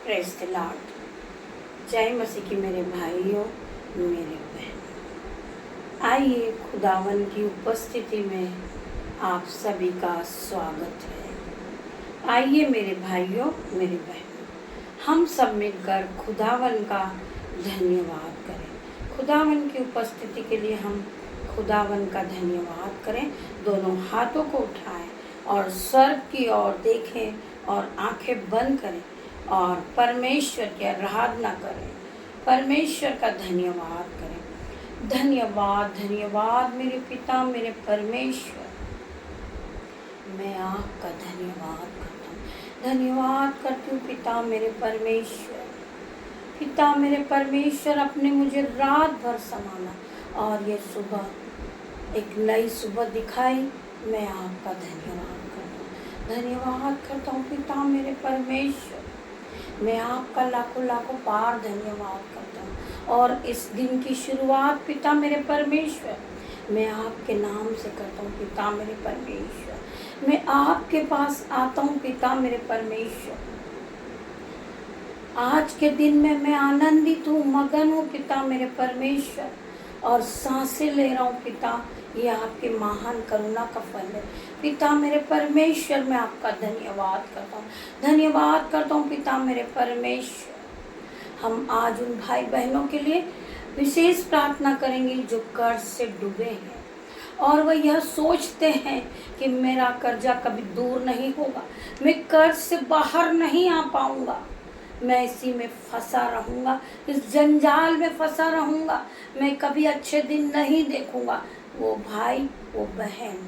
Praise the Lord. जय मसीह की मेरे भाइयों, मेरे बहनों, आइए खुदावन की उपस्थिति में आप सभी का स्वागत है। आइए मेरे भाइयों, मेरे बहनों, हम सब मिलकर खुदावन का धन्यवाद करें। खुदावन की उपस्थिति के लिए हम खुदावन का धन्यवाद करें। दोनों हाथों को उठाएं और स्वर्ग की ओर देखें और आंखें बंद करें और परमेश्वर की आराधना करें, परमेश्वर का धन्यवाद करें। धन्यवाद धन्यवाद मेरे पिता, मेरे परमेश्वर, मैं आपका धन्यवाद करता हूँ। धन्यवाद करती हूँ पिता मेरे परमेश्वर। पिता मेरे परमेश्वर, अपने मुझे रात भर संभाला और ये सुबह एक नई सुबह दिखाई। मैं आपका धन्यवाद करता हूँ, धन्यवाद करता हूँ पिता मेरे परमेश्वर। मैं आपका लाखों लाखों बार धन्यवाद करता हूँ और इस दिन की शुरुआत पिता मेरे परमेश्वर मैं आपके नाम से करता हूँ। पिता मेरे परमेश्वर, मैं आपके पास आता हूँ पिता मेरे परमेश्वर। आज के दिन में मैं आनंदित हूँ, मगन हूँ पिता मेरे परमेश्वर, और सांसें ले रहा हूँ पिता। ये आपके महान करुणा का फल है पिता मेरे परमेश्वर। मैं आपका धन्यवाद करता हूँ, धन्यवाद करता हूँ पिता मेरे परमेश्वर। हम आज उन भाई बहनों के लिए विशेष प्रार्थना करेंगे जो कर्ज से डूबे हैं और वह यह सोचते हैं कि मेरा कर्जा कभी दूर नहीं होगा, मैं कर्ज से बाहर नहीं आ पाऊँगा, मैं इसी में फंसा रहूँगा, इस जंजाल में फंसा रहूँगा, मैं कभी अच्छे दिन नहीं देखूँगा। वो भाई, वो बहन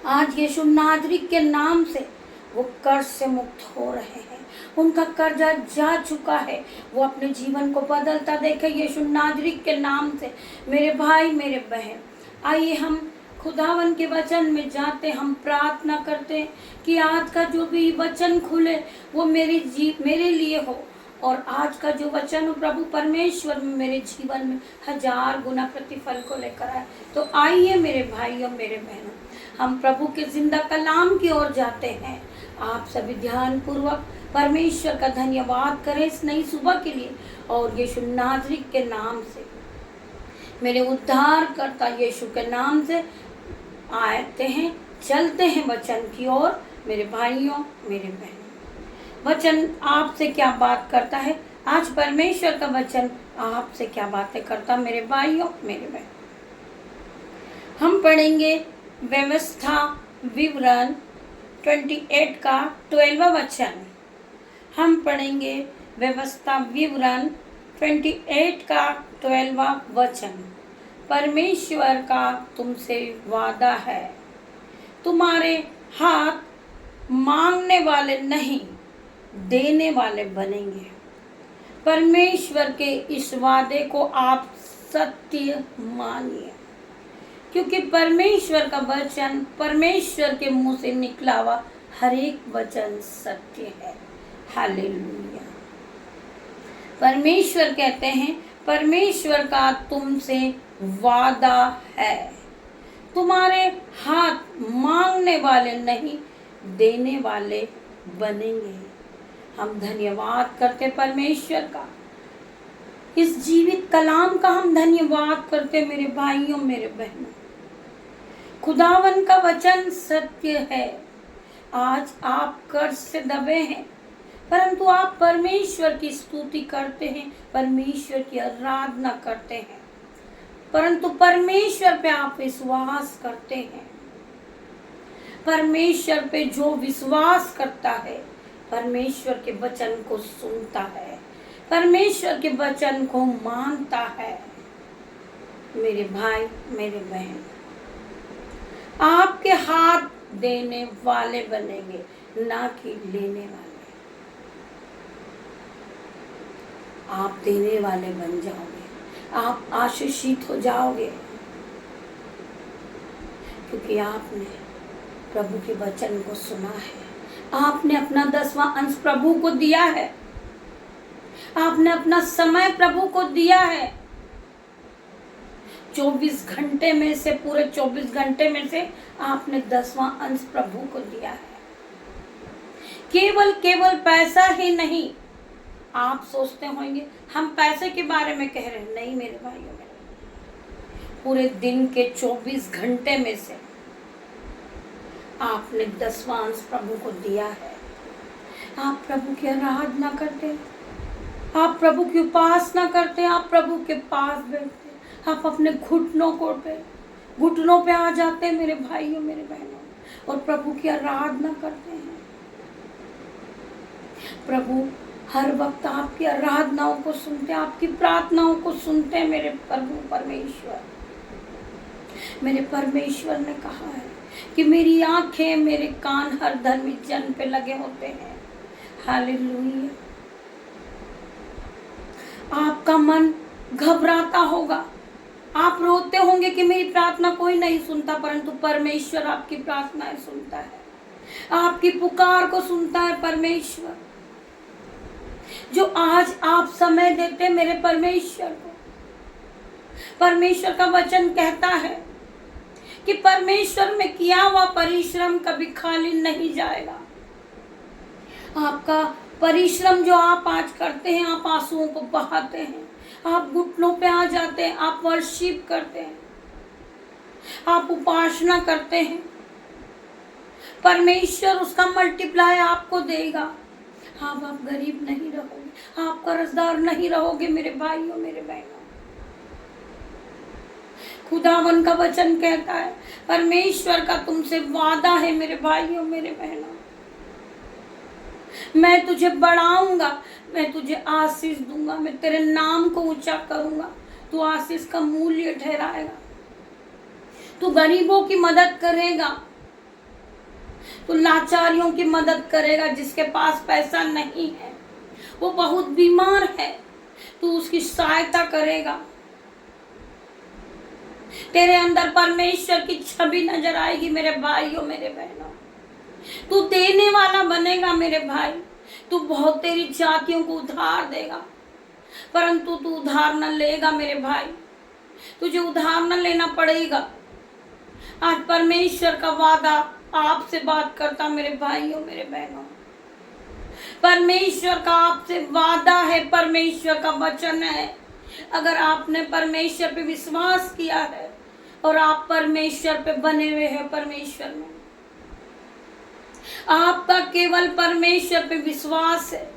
आज यीशु नाज़री के नाम से वो कर्ज से मुक्त हो रहे हैं। उनका कर्जा जा चुका है, वो अपने जीवन को बदलता देखे यीशु नाज़री के नाम से। मेरे भाई, मेरे बहन, आइए हम खुदावन के वचन में जाते, हम प्रार्थना करते हैं कि आज का जो भी वचन खुले वो मेरे लिए हो, और आज का जो वचन प्रभु परमेश्वर मेरे जीवन में 1000 गुना प्रतिफल को लेकर आए। तो आइए मेरे भाइयों, मेरे बहनों, हम प्रभु के जिंदा कलाम की ओर जाते हैं। आप सभी ध्यान पूर्वक परमेश्वर का धन्यवाद करें इस नई सुबह के लिए, और यीशु नाज़री के नाम से, मेरे उद्धारकर्ता यीशु के नाम से आते हैं, चलते हैं वचन की ओर। मेरे भाइयों, मेरे बहनों, वचन आपसे क्या बात करता है? आज परमेश्वर का वचन आपसे क्या बातें करता? मेरे भाइयों, मेरे बहनों, हम पढ़ेंगे व्यवस्था विवरण 28 का 12वां वचन। हम पढ़ेंगे व्यवस्था विवरण 28 का 12वां वचन। परमेश्वर का तुमसे वादा है, तुम्हारे हाथ मांगने वाले नहीं, देने वाले बनेंगे। परमेश्वर के इस वादे को आप सत्य मानिए, क्योंकि परमेश्वर का वचन, परमेश्वर के मुंह से निकला हुआ हर एक वचन सत्य है। हालेलुया। परमेश्वर कहते हैं, परमेश्वर का तुमसे वादा है, तुम्हारे हाथ मांगने वाले नहीं, देने वाले बनेंगे। हम धन्यवाद करते परमेश्वर का, इस जीवित कलाम का हम धन्यवाद करते मेरे भाइयों, मेरे बहनों। खुदावन का वचन सत्य है। आज आप कर्ज से दबे हैं, परंतु आप परमेश्वर की स्तुति करते हैं, परमेश्वर की आराधना करते हैं, परंतु परमेश्वर पे आप विश्वास करते हैं। परमेश्वर पे जो विश्वास करता है, परमेश्वर के वचन को सुनता है, परमेश्वर के वचन को मानता है। मेरे भाई, मेरे बहन, आपके हाथ देने वाले बनेंगे, ना कि लेने वाले। आप देने वाले बन जाओगे, आप आशीषित हो जाओगे, क्योंकि आपने प्रभु के वचन को सुना है। आपने अपना 10वां अंश प्रभु को दिया है, आपने अपना समय प्रभु को दिया है। 24 घंटे में से, पूरे 24 घंटे में से आपने 10वां अंश प्रभु को दिया है। केवल पैसा ही नहीं, आप सोचते होंगे हम पैसे के बारे में कह रहे हैं, नहीं मेरे भाइयों, मेरे पूरे दिन के 24 घंटे में से आपने 10वां अंश प्रभु को दिया है। आप प्रभु की आराधना करते हैं, आप प्रभु की उपासना करते हैं, आप प्रभु के पास बैठते हैं, आप अपने घुटनों पे आ जाते हैं मेरे भाइयों मेरे बहनों, और प्रभु की आराधना करते हैं। प्रभु हर वक्त आपकी आराधनाओं को सुनते हैं, आपकी प्रार्थनाओं को सुनते हैं मेरे प्रभु परमेश्वर। मेरे परमेश्वर ने कहा है कि मेरी आंखें मेरे कान हर धर्मी जन पे लगे होते हैं। हालेलुया। आपका मन घबराता होगा, आप रोते होंगे कि मेरी प्रार्थना कोई नहीं सुनता, परंतु परमेश्वर आपकी प्रार्थनाएं सुनता है, आपकी पुकार को सुनता है। परमेश्वर जो आज आप समय देते मेरे परमेश्वर को, परमेश्वर का वचन कहता है कि परमेश्वर में किया हुआ परिश्रम कभी खाली नहीं जाएगा। आपका परिश्रम जो आप आज करते हैं, आप आंसुओं को बहाते हैं, आप घुटनों पे आ जाते हैं, आप वर्शिप करते हैं, आप उपासना करते हैं, परमेश्वर उसका मल्टीप्लाई आपको देगा। आप गरीब नहीं रहोगे, आप कर्जदार नहीं रहोगे मेरे भाइयों मेरे बहनों। खुदावन का वचन कहता है, परमेश्वर का तुमसे वादा है मेरे भाइयों मेरे बहनों, मैं तुझे बढ़ाऊंगा, मैं तुझे आशीष दूंगा, मैं तेरे नाम को ऊंचा करूंगा, तू आशीष का मूल्य ठहराएगा, तू गरीबों की मदद करेगा, तू लाचारियों की मदद करेगा। जिसके पास पैसा नहीं है, वो बहुत बीमार है, तू उसकी सहायता करेगा। तेरे अंदर परमेश्वर की छवि नजर आएगी मेरे भाइयों मेरे बहनों। तू देने वाला बनेगा मेरे भाई, तू बहुत तेरी जातियों को उधार देगा, परंतु तू उधार न लेगा मेरे भाई, तुझे उधार न लेना पड़ेगा। आज परमेश्वर का वादा आपसे बात करता मेरे भाइयों मेरे बहनों, परमेश्वर का आपसे वादा है, परमेश्वर का वचन है। अगर आपने परमेश्वर पे विश्वास किया है और आप परमेश्वर पे बने हुए हैं, परमेश्वर में आपका केवल परमेश्वर पे विश्वास है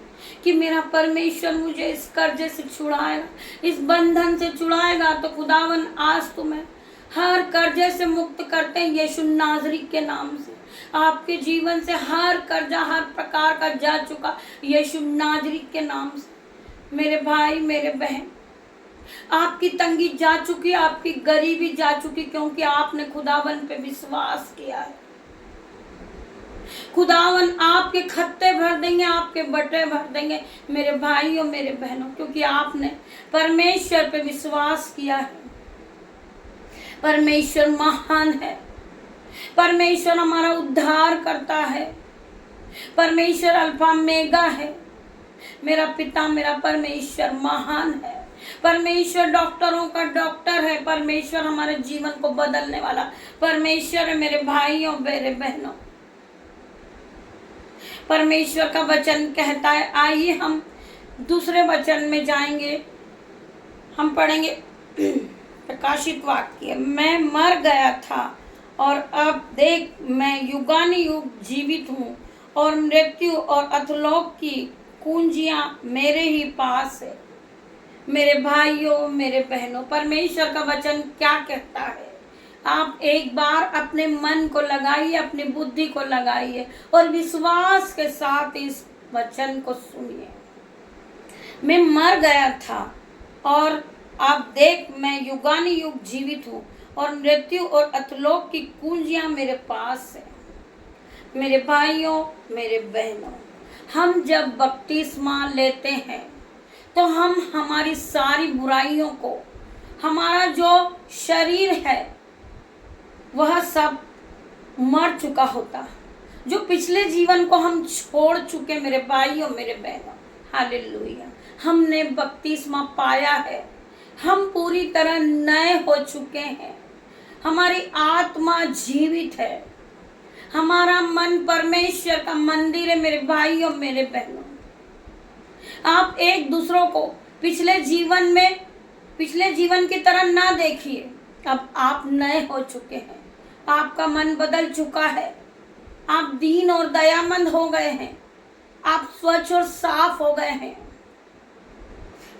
कि मेरा परमेश्वर मुझे इस कर्जे से छुड़ाएगा, इस बंधन से छुड़ाएगा, तो खुदावन आज तुम्हें हर कर्जे से मुक्त करते हैं यीशु नाज़री के नाम से। आपके जीवन से हर कर्जा हर प्रकार का जा चुका यीशु नाज़री के नाम से। मेरे भाई मेरे बहन, आपकी तंगी जा चुकी, आपकी गरीबी जा चुकी, क्योंकि आपने खुदावन पे विश्वास किया है। खुदावन आपके खत्ते भर देंगे, आपके बटे भर देंगे मेरे भाइयों मेरे बहनों, क्योंकि आपने परमेश्वर पे विश्वास किया है। परमेश्वर महान है, परमेश्वर हमारा उद्धार करता है, परमेश्वर अल्फा मेगा है। मेरा पिता मेरा परमेश्वर महान है, परमेश्वर डॉक्टरों का डॉक्टर है, परमेश्वर हमारे जीवन को बदलने वाला परमेश्वर है मेरे भाइयों मेरे बहनों। परमेश्वर का वचन कहता है, आइए हम दूसरे वचन में जाएंगे, हम पढ़ेंगे प्रकाशित वाक्य। मैं मर गया था और अब देख मैं युगानुयुग जीवित हूँ, और मृत्यु और अधोलोक की कुंजियां मेरे ही पास है। मेरे भाइयों मेरे बहनों, परमेश्वर का वचन क्या कहता है? आप एक बार अपने मन को लगाइए, अपनी बुद्धि को लगाइए और विश्वास के साथ इस वचन को सुनिए। मैं मर गया था और अब देख मैं युगानुयुग जीवित हूँ, और मृत्यु और अधोलोक की कुंजियां मेरे पास है। मेरे भाइयों मेरे बहनों, हम जब बपतिस्मा लेते हैं तो हम हमारी सारी बुराइयों को, हमारा जो शरीर है वह सब मर चुका होता, जो पिछले जीवन को हम छोड़ चुके मेरे भाइयों मेरे बहनों। हालेलुया, हमने बपतिस्मा पाया है, हम पूरी तरह नए हो चुके हैं, हमारी आत्मा जीवित है, हमारा मन परमेश्वर का मंदिर है मेरे भाइयों मेरे बहनों। आप एक दूसरों को पिछले जीवन की तरह ना देखिए। अब आप नए हो चुके हैं, आपका मन बदल चुका है, आप दीन और दयामंद हो गए हैं, आप स्वच्छ और साफ हो गए हैं।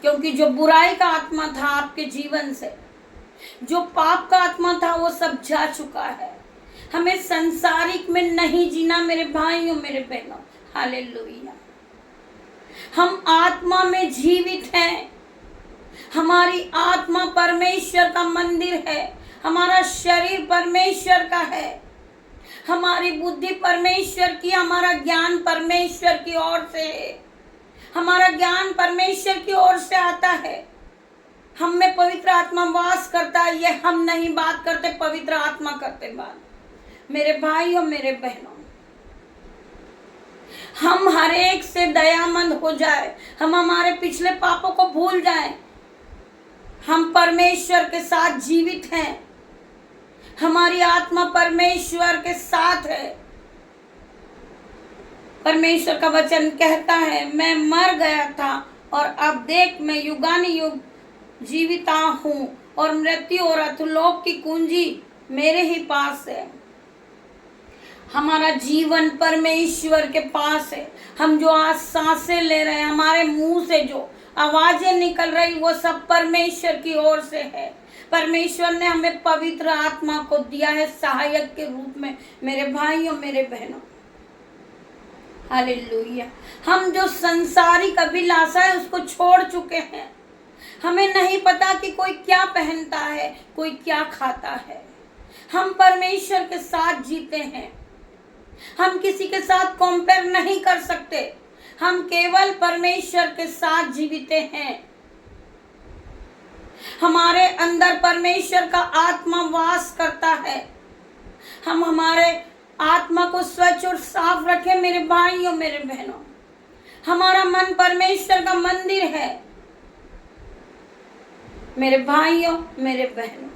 क्योंकि जो बुराई का आत्मा था आपके जीवन से, जो पाप का आत्मा था, वो सब जा चुका है। हमें संसारिक में नहीं जीना मेरे भाइयों मेरे बहनों। हालेलुया। हम आत्मा में जीवित हैं। हमारी आत्मा परमेश्वर का मंदिर है, हमारा शरीर परमेश्वर का है, हमारी बुद्धि परमेश्वर की, हमारा ज्ञान परमेश्वर की ओर से है, हमारा ज्ञान परमेश्वर की ओर से आता है। हम में पवित्र आत्मा वास करता है। ये हम नहीं बात करते, पवित्र आत्मा करते बात। मेरे भाइयों मेरे बहनों, हम हर एक से दयामंद हो जाए, हम हमारे पिछले पापों को भूल जाएं। हम परमेश्वर के साथ जीवित हैं, हमारी आत्मा परमेश्वर के साथ है। परमेश्वर का वचन कहता है, मैं मर गया था और अब देख मैं युगानुयुग जीविता हूँ और मृत्यु और अधोलोक की कुंजी मेरे ही पास है। हमारा जीवन परमेश्वर के पास है। हम जो आज सांसें ले रहे हैं, हमारे मुंह से जो आवाजें निकल रही, वो सब परमेश्वर की ओर से है। परमेश्वर ने हमें पवित्र आत्मा को दिया है सहायक के रूप में मेरे भाइयों मेरे बहनों। हालेलुया। हम जो संसारिक अभिलाषा है उसको छोड़ चुके हैं। हमें नहीं पता कि कोई क्या पहनता है, कोई क्या खाता है। हम परमेश्वर के साथ जीते हैं। हम किसी के साथ कंपेयर नहीं कर सकते। हम केवल परमेश्वर के साथ जीवित हैं। हमारे अंदर परमेश्वर का आत्मा वास करता है। हम हमारे आत्मा को स्वच्छ और साफ रखें मेरे भाइयों मेरे बहनों। हमारा मन परमेश्वर का मंदिर है मेरे भाइयों मेरे बहनों।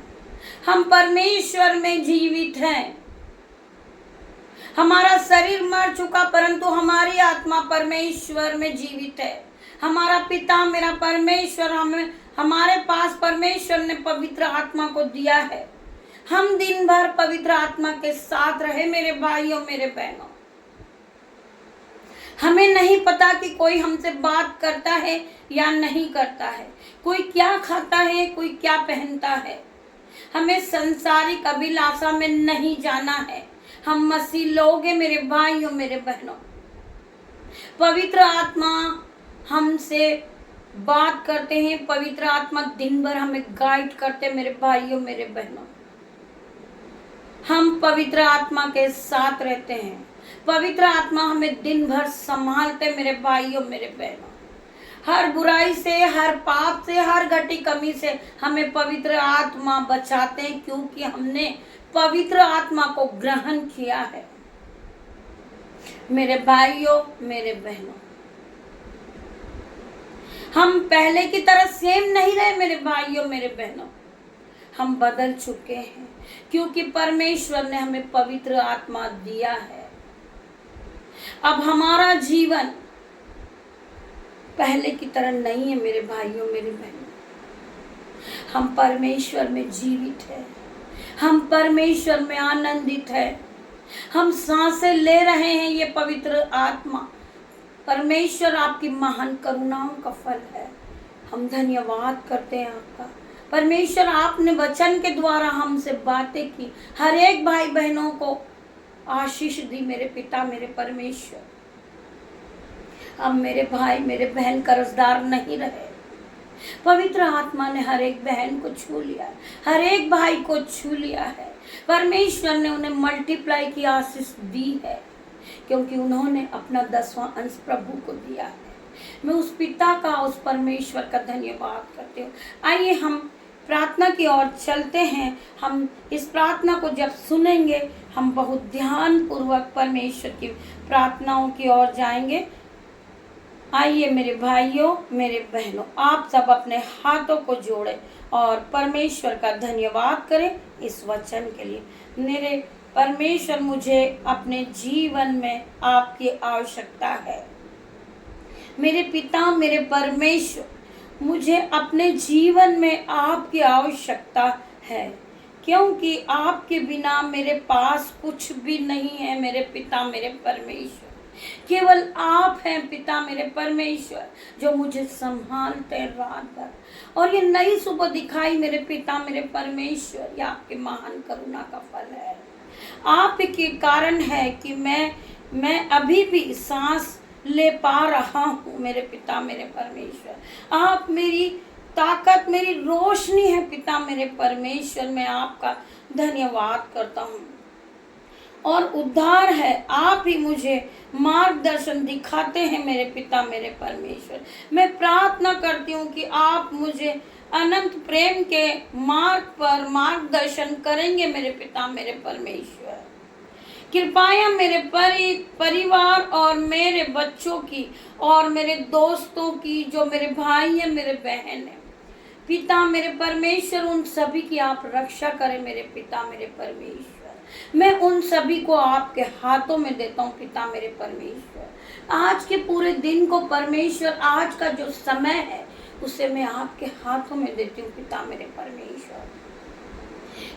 हम परमेश्वर में जीवित हैं। हमारा शरीर मर चुका, परंतु हमारी आत्मा परमेश्वर में जीवित है। हमारा पिता मेरा परमेश्वर, हमारे पास परमेश्वर ने पवित्र आत्मा को दिया है। हम दिन भर पवित्र आत्मा के साथ रहे मेरे भाइयों मेरे बहनों। हमें नहीं पता कि कोई हमसे बात करता है या नहीं करता है, कोई क्या खाता है, कोई क्या पहनता है। हमें संसारिक अभिलाषा में नहीं जाना है। हम मसीह लोग हैं मेरे भाइयों मेरे बहनों। पवित्र आत्मा हमसे बात करते हैं, पवित्र आत्मा दिन भर हमें गाइड करते हैं मेरे भाइयों मेरे बहनों। हम पवित्र आत्मा के साथ रहते हैं। पवित्र आत्मा हमें दिन भर संभालते मेरे भाइयों मेरे बहनों। हर बुराई से, हर पाप से, हर घटी कमी से हमें पवित्र आत्मा बचाते हैं, क्योंकि हमने पवित्र आत्मा को ग्रहण किया है मेरे भाइयों मेरे बहनों। हम पहले की तरह सेम नहीं रहे मेरे भाइयों मेरे बहनों। हम बदल चुके हैं, क्योंकि परमेश्वर ने हमें पवित्र आत्मा दिया है। अब हमारा जीवन पहले की तरह नहीं है मेरे भाइयों मेरे बहनों। हम परमेश्वर में जीवित हैं, हम परमेश्वर में आनंदित हैं। हम सांसें ले रहे हैं, ये पवित्र आत्मा परमेश्वर आपकी महान करुणाओं का फल है। हम धन्यवाद करते हैं आपका। परमेश्वर आपने वचन के द्वारा हमसे बातें की, हर एक भाई बहनों को आशीष दी मेरे पिता मेरे परमेश्वर। अब मेरे भाई मेरे बहन कर्जदार नहीं रहे। पवित्र आत्मा ने हर एक बहन को छू लिया है, हर एक भाई को छू लिया है। परमेश्वर ने उन्हें मल्टीप्लाई की आशीष दी है, क्योंकि उन्होंने अपना 10वां अंश प्रभु को दिया है। मैं उस पिता का, उस परमेश्वर का धन्यवाद करती हूँ। आइए हम प्रार्थना की ओर चलते हैं। हम इस प्रार्थना को जब सुनेंगे, हम बहुत ध्यान पूर्वक परमेश्वर की प्रार्थनाओं की ओर जाएंगे। आइए मेरे भाइयों मेरे बहनों, आप सब अपने हाथों को जोड़ें और परमेश्वर का धन्यवाद करें इस वचन के लिए। मेरे परमेश्वर, मुझे अपने जीवन में आपकी आवश्यकता है। मेरे पिता मेरे परमेश्वर, मुझे अपने जीवन में आपकी आवश्यकता है, क्योंकि आपके बिना मेरे पास कुछ भी नहीं है। मेरे पिता मेरे परमेश्वर, केवल आप हैं पिता मेरे परमेश्वर, जो मुझे संभालते हैं रात भर। और ये नई सुबह दिखाई मेरे पिता मेरे परमेश्वर, ये आपके महान करुणा का फल है। आप के कारण है कि मैं अभी भी सांस ले पा रहा हूँ। मेरे पिता मेरे परमेश्वर, आप मेरी ताकत, मेरी रोशनी है पिता मेरे परमेश्वर। मैं आपका धन्यवाद करता हूँ और उद्धार है। आप ही मुझे मार्गदर्शन दिखाते हैं मेरे पिता मेरे परमेश्वर। मैं प्रार्थना करती हूँ कि आप मुझे अनंत प्रेम के मार्ग पर मार्गदर्शन करेंगे मेरे पिता मेरे परमेश्वर। कृपया मेरे परिवार और मेरे बच्चों की और मेरे दोस्तों की, जो मेरे भाई हैं मेरे बहन हैं, पिता मेरे परमेश्वर, उन सभी की आप रक्षा करें मेरे पिता मेरे परमेश्वर। मैं उन सभी को आपके हाथों में देता हूँ पिता मेरे परमेश्वर। आज के पूरे दिन को परमेश्वर, आज का जो समय है उसे मैं आपके हाथों में देती हूँ पिता मेरे परमेश्वर।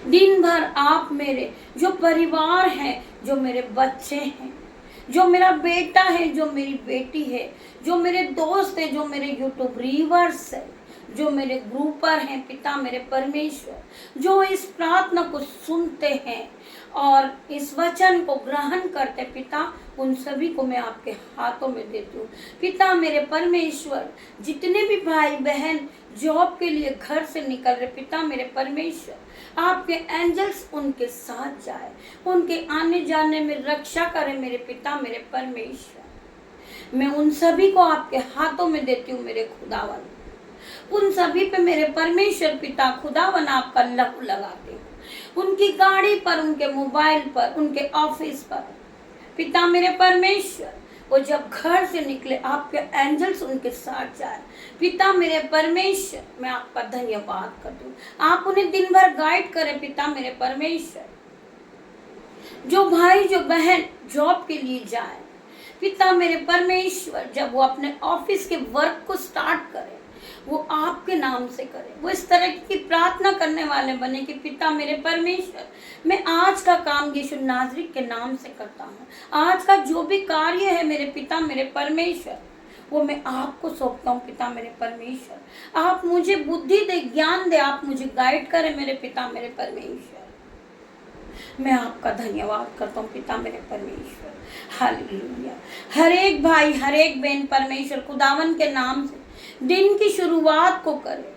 दिन भर आप मेरे जो परिवार है, जो मेरे बच्चे हैं, जो मेरा बेटा है, जो मेरी बेटी है, जो मेरे दोस्त है, जो मेरे यूट्यूब व्यूअर्स है, जो मेरे ग्रुपर हैं पिता मेरे परमेश्वर, जो इस प्रार्थना को सुनते हैं और इस वचन को ग्रहण करते पिता, उन सभी को मैं आपके हाथों में देती हूँ पिता मेरे परमेश्वर। जितने भी भाई बहन जॉब के लिए घर से निकल रहे पिता मेरे परमेश्वर, आपके एंजल्स उनके साथ जाए, उनके आने जाने में रक्षा करें मेरे पिता मेरे परमेश्वर। मैं उन सभी को आपके हाथों में देती हूँ मेरे खुदावन। उन सभी पे मेरे परमेश्वर पिता खुदावन आपका लहू लगाते हो, उनकी गाड़ी पर, उनके मोबाइल पर, उनके ऑफिस पर पिता मेरे परमेश्वर। वो जब घर से निकले आपके एंजल्स उनके साथ जाए पिता मेरे परमेश्वर। मैं आपका धन्यवाद करती हूँ, आप उन्हें दिन भर गाइड करें पिता मेरे परमेश्वर। जो भाई जो बहन जॉब के लिए जाए पिता मेरे परमेश्वर, जब वो अपने ऑफिस के वर्क को स्टार्ट करे, वो आपके नाम से करे, वो इस तरह की प्रार्थना करने वाले बने कि पिता मेरे परमेश्वर, मैं आज का काम यीशु नाज़री के नाम से करता हूँ। आज का जो भी कार्य है मेरे पिता मेरे परमेश्वर, वो मैं आपको सौंपता हूँ पिता मेरे परमेश्वर। आप मुझे बुद्धि दे, ज्ञान दे, आप मुझे गाइड करें मेरे पिता मेरे परमेश्वर। मैं आपका धन्यवाद करता हूँ पिता मेरे परमेश्वर। हालेलुया। हर एक भाई हर एक बहन परमेश्वर खुदावन के नाम से दिन की शुरुआत को करे।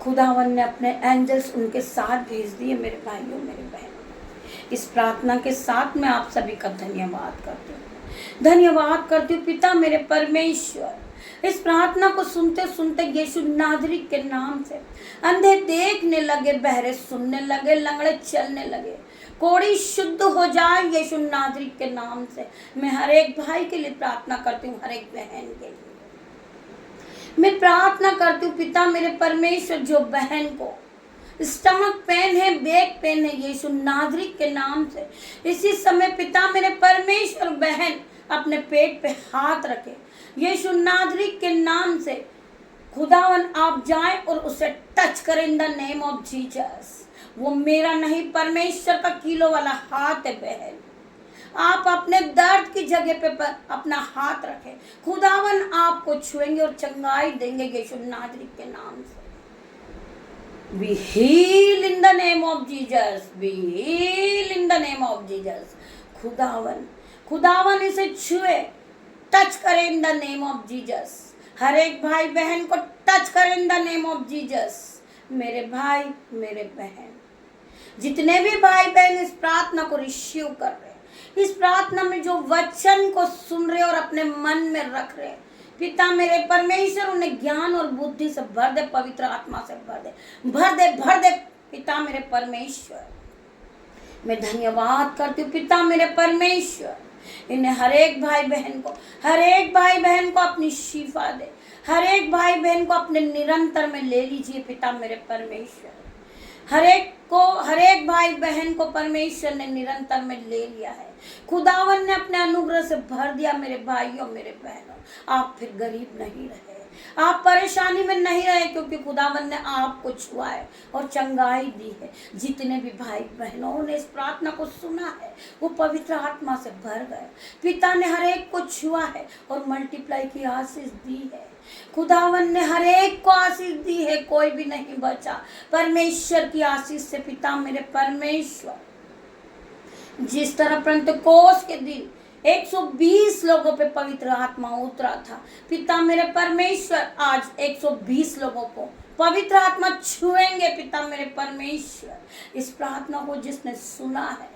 खुदावन ने अपने एंजल्स उनके साथ भेज दिए मेरे भाइयों मेरे बहनों। इस प्रार्थना के साथ मैं आप सभी का धन्यवाद करती हूँ, धन्यवाद करती हूँ पिता मेरे परमेश्वर। इस प्रार्थना को सुनते सुनते यीशु नाज़री के नाम से अंधे देखने लगे, बहरे सुनने लगे, लंगड़े चलने लगे, कोढ़ी शुद्ध हो जाए यीशु नाज़री के नाम से। मैं हर एक भाई के लिए प्रार्थना करती हूँ, हर एक बहन के लिए मैं प्रार्थना करती हूँ पिता मेरे परमेश्वर। जो बहन को स्टमक पेन है, बैक पेन है, यीशु नाज़री के नाम से इसी समय पिता मेरे परमेश्वर, बहन अपने पेट पे हाथ रखे यीशु नाज़री के नाम से। खुदावन आप जाएं और उसे टच करें in the name of Jesus. वो मेरा नहीं, परमेश्वर का किलो वाला हाथ है बहन। आप अपने दर्द की जगह पे पर अपना हाथ रखें, खुदावन आपको छुएंगे और चंगाई देंगे यीशु नाज़री के नाम से। We heal in the name of Jesus. We heal in the name of Jesus. खुदावन इसे छुए, टच करें in the name of Jesus. हर एक भाई बहन को टच करें in the name of Jesus. मेरे भाई मेरे बहन, जितने भी भाई बहन इस प्रार्थना को रिसीव कर रहे, इस प्रार्थना में जो वचन को सुन रहे और अपने मन में रख रहे, पिता मेरे परमेश्वर उन्हें ज्ञान और बुद्धि से भर दे, पवित्र आत्मा से भर दे पिता मेरे परमेश्वर। मैं धन्यवाद करती हूँ पिता मेरे परमेश्वर। इन्हें हर एक भाई बहन को अपनी शिफा दे, हर एक भाई बहन को अपने निरंतर में ले लीजिए पिता मेरे परमेश्वर। हर एक भाई बहन को परमेश्वर ने निरंतर में ले लिया है। खुदावन ने अपने अनुग्रह से भर दिया मेरे भाइयों मेरे बहनों। आप फिर गरीब नहीं रहे, आप परेशानी में नहीं रहे, क्योंकि खुदावन ने आपको छुआ है और चंगाई दी है। जितने भी भाई बहनों ने इस प्रार्थना को सुना है वो पवित्र आत्मा से भर गए। पिता ने हर एक को छुआ है और मल्टीप्लाई की आशीष दी है। खुदावन ने हर एक को आशीष दी है, कोई भी नहीं बचा परमेश्वर की आशीष से। पिता मेरे परमेश्वर, जिस तरह पेंतकोस्त के दिन 120 लोगों पे पवित्र आत्मा उतरा था, पिता मेरे परमेश्वर आज 120 लोगों को पवित्र आत्मा छुएंगे। पिता मेरे परमेश्वर, इस प्रार्थना को जिसने सुना है,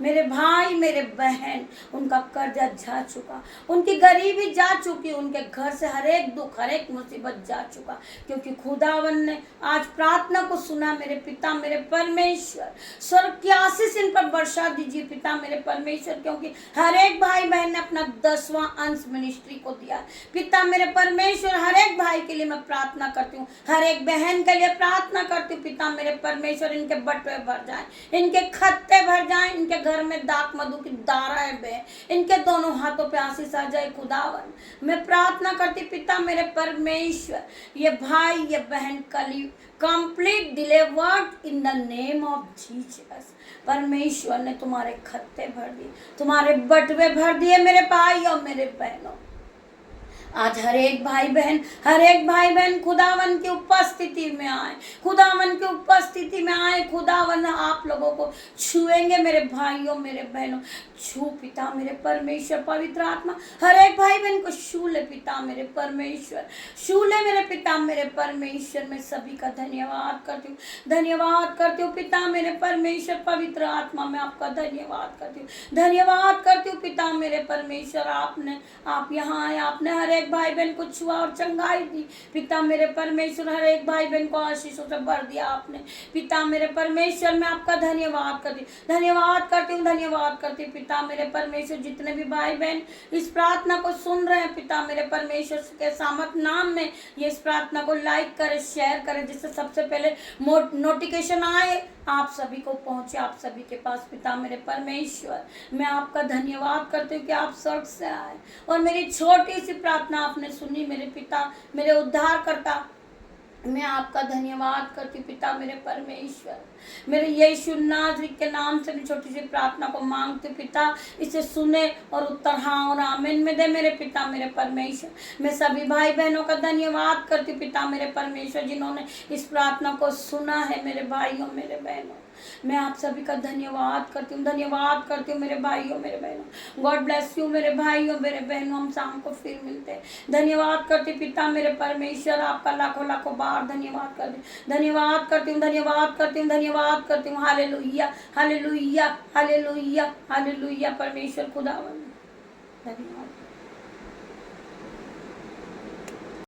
मेरे भाई मेरे बहन, उनका कर्जा जा चुका, उनकी गरीबी जा चुकी, उनके घर से हर एक दुख हर एक मुसीबत जा चुका, क्योंकि खुदावन ने आज प्रार्थना को सुना। मेरे पिता मेरे परमेश्वर, स्वर्ग की आशीष इन पर वर्षा दीजिए पिता मेरे परमेश्वर, क्योंकि हर एक भाई बहन ने अपना 10वां अंश मिनिस्ट्री को दिया। पिता मेरे परमेश्वर, हर एक भाई के लिए मैं प्रार्थना करती हूँ, हर एक बहन के लिए प्रार्थना करती हूँ। पिता मेरे परमेश्वर, इनके बटुए भर जाएं, इनके खत्ते भर जाएं, इनके घर में दाक मधु की धाराएं बहे, इनके दोनों हाथों पे आशीष आ जाए। खुदावन मैं प्रार्थना करती पिता मेरे परमेश्वर, ये भाई ये बहन कली complete delivered in the name of Jesus. परमेश्वर ने तुम्हारे खत्ते भर दिए, तुम्हारे बटुए भर दिए मेरे भाई और मेरे बहनों। आज हर एक भाई बहन खुदावन की उपस्थिति में आए, खुदावन की उपस्थिति में आए। खुदावन आप लोगों को छुएंगे मेरे भाइयों मेरे बहनों। छू पिता मेरे परमेश्वर, पवित्र आत्मा हर एक भाई बहन को छू ले पिता मेरे परमेश्वर, छू ले मेरे पिता मेरे परमेश्वर। मैं सभी का धन्यवाद करती हूँ, धन्यवाद करती हूँ पिता मेरे परमेश्वर। पवित्र आत्मा मैं आपका धन्यवाद करती हूँ, धन्यवाद करती हूँ पिता मेरे परमेश्वर। आप यहाँ आए, आपने हर एक भाई बहन को छुआ और चंगाई दी पिता मेरे परमेश्वर। हर एक भाई बहन को आशीषों से भर दिया आपने पिता मेरे परमेश्वर। मैं आपका धन्यवाद करती हूँ, धन्यवाद करती हूँ, धन्यवाद करती हूँ पिता मेरे परमेश्वर। जितने भी भाई बहन इस प्रार्थना को सुन रहे हैं पिता मेरे परमेश्वर के सामर्थ नाम में, ये इस प्रार्थना को लाइक करें, शेयर करें, जिससे सबसे पहले नोटिफिकेशन आए, आप सभी को पहुंचे, आप सभी के पास पिता मेरे परमेश्वर। मैं आपका धन्यवाद करती हूँ कि आप स्वर्ग से आए और मेरी छोटी सी प्रार्थना आपने सुनी मेरे पिता मेरे उद्धारकर्ता। मैं आपका धन्यवाद करती पिता मेरे परमेश्वर। मेरे यीशु नाज़री के नाम से मैं छोटी सी प्रार्थना को मांगती पिता, इसे सुने और उत्तर हाँ और आमीन में दे मेरे पिता मेरे परमेश्वर। मैं सभी भाई बहनों का धन्यवाद करती पिता मेरे परमेश्वर, जिन्होंने इस प्रार्थना को सुना है मेरे भाइयों मेरे बहनों। मैं आप सभी का धन्यवाद करती हूँ, धन्यवाद करती हूँ मेरे भाइयों मेरे बहनों। गॉड ब्लेस यू मेरे भाइयों मेरे बहनों। हम शाम को फिर मिलते हैं। धन्यवाद करती पिता मेरे परमेश्वर, आपका लाखों लाखों बार धन्यवाद करती, धन्यवाद करती हूँ, धन्यवाद करती हूँ, धन्यवाद करती हूँ। Hallelujah hallelujah hallelujah hallelujah. परमेश्वर खुदावन धन्यवाद।